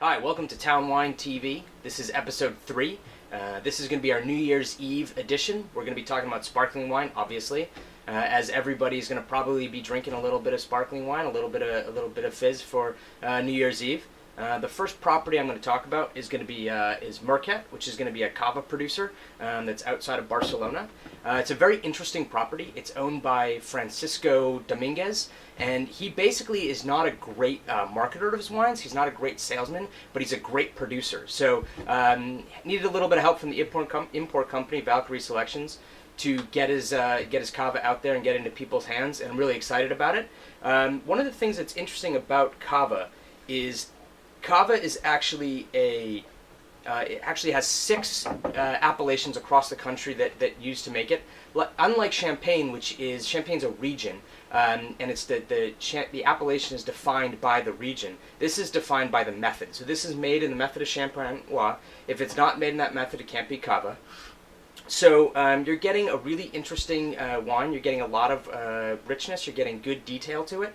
Hi, welcome to Town Wine TV. This is episode 3. This is going to be our New Year's Eve edition. We're going to be talking about sparkling wine, obviously, as everybody's going to probably be drinking a little bit of sparkling wine, a little bit of fizz for New Year's Eve. The first property I'm going to talk about is going to be Marquette, which is going to be a cava producer that's outside of Barcelona. It's a very interesting property. It's owned by Francisco Dominguez, and he basically is not a great marketer of his wines. He's not a great salesman, but he's a great producer. So needed a little bit of help from the import company, Valkyrie Selections, to get his cava out there and get into people's hands, and I'm really excited about it. One of the things that's interesting about cava is actually it actually has 6 appellations across the country that use to make it. Unlike Champagne, Champagne's a region, and it's the appellation is defined by the region. This is defined by the method. So this is made in the method of Champenois. If it's not made in that method, it can't be cava. So you're getting a really interesting wine. You're getting a lot of richness. You're getting good detail to it.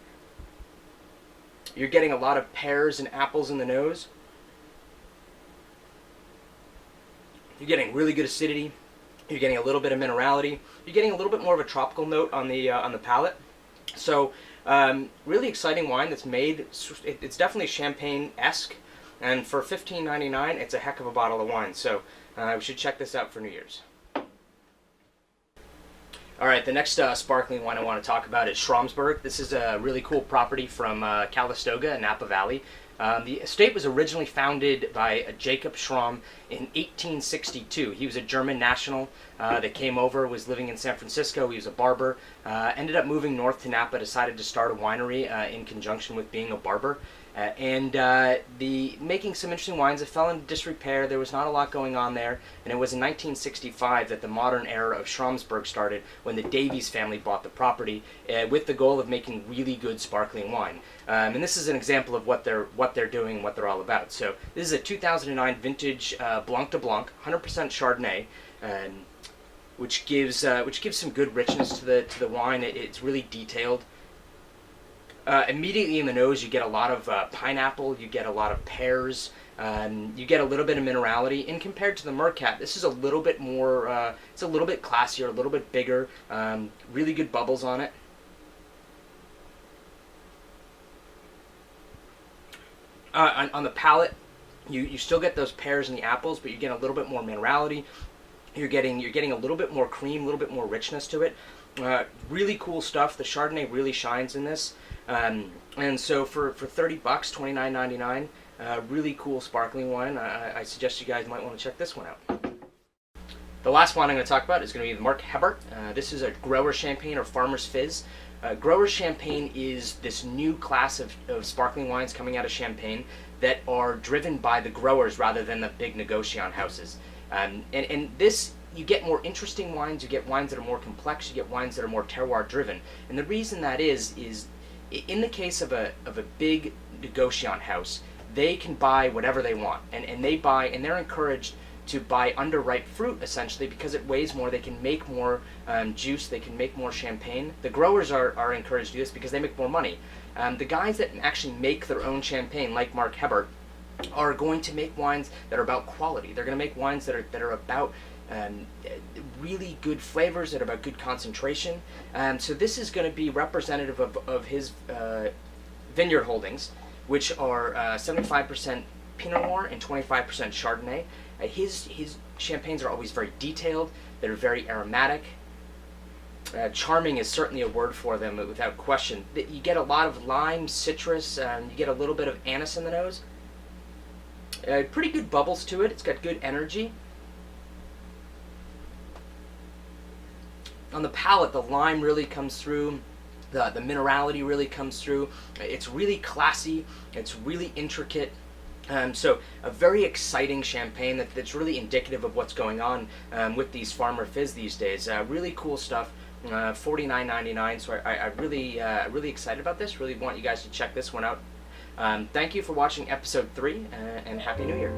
You're getting a lot of pears and apples in the nose. You're getting really good acidity. You're getting a little bit of minerality. You're getting a little bit more of a tropical note on the palate. So really exciting wine that's made. It's definitely Champagne-esque, and for $15.99, it's a heck of a bottle of wine. So we should check this out for New Year's. All right, the next sparkling wine I want to talk about is Schramsberg. This is a really cool property from Calistoga in Napa Valley. The estate was originally founded by Jacob Schramm in 1862. He was a German national that came over, was living in San Francisco. He was a barber, ended up moving north to Napa, decided to start a winery in conjunction with being a barber. Making some interesting wines. It fell into disrepair. There was not a lot going on there, and it was in 1965 that the modern era of Schramsberg started, when the Davies family bought the property with the goal of making really good sparkling wine. And this is an example of what they're doing and what they're all about. So this is a 2009 vintage Blanc de Blanc, 100% Chardonnay, which gives some good richness to the wine. It's really detailed. Immediately in the nose, you get a lot of pineapple, you get a lot of pears, you get a little bit of minerality. And compared to the Marquette, this is a little bit more, it's a little bit classier, a little bit bigger, really good bubbles on it. On the palate, you still get those pears and the apples, but you get a little bit more minerality. You're getting a little bit more cream, a little bit more richness to it. Really cool stuff. The Chardonnay really shines in this. And so for $30, $29.99, really cool sparkling wine. I suggest you guys might want to check this one out. The last one I'm going to talk about is going to be the Mark Hebert. This is a grower champagne or farmer's fizz. Grower champagne is this new class of sparkling wines coming out of Champagne that are driven by the growers rather than the big negociant houses. And this, you get more interesting wines, you get wines that are more complex, you get wines that are more terroir driven. And the reason that is in the case of a big negociant house, they can buy whatever they want, and they're encouraged to buy underripe fruit, essentially, because it weighs more. They can make more juice, they can make more champagne. The growers are encouraged to do this because they make more money. The guys that actually make their own champagne, like Mark Hebert, are going to make wines that are about quality. They're going to make wines that are about really good flavors, that are about good concentration. So this is going to be representative of his vineyard holdings, which are 75% Pinot Noir and 25% Chardonnay. His champagnes are always very detailed. They're very aromatic. Charming is certainly a word for them, without question. You get a lot of lime, citrus, you get a little bit of anise in the nose. Pretty good bubbles to it. It's got good energy. On the palate, the lime really comes through. The minerality really comes through. It's really classy. It's really intricate. So a very exciting champagne that's really indicative of what's going on with these farmer fizz these days. Really cool stuff. $49.99. So I'm really excited about this. Really want you guys to check this one out. Thank you for watching episode 3, and Happy New Year.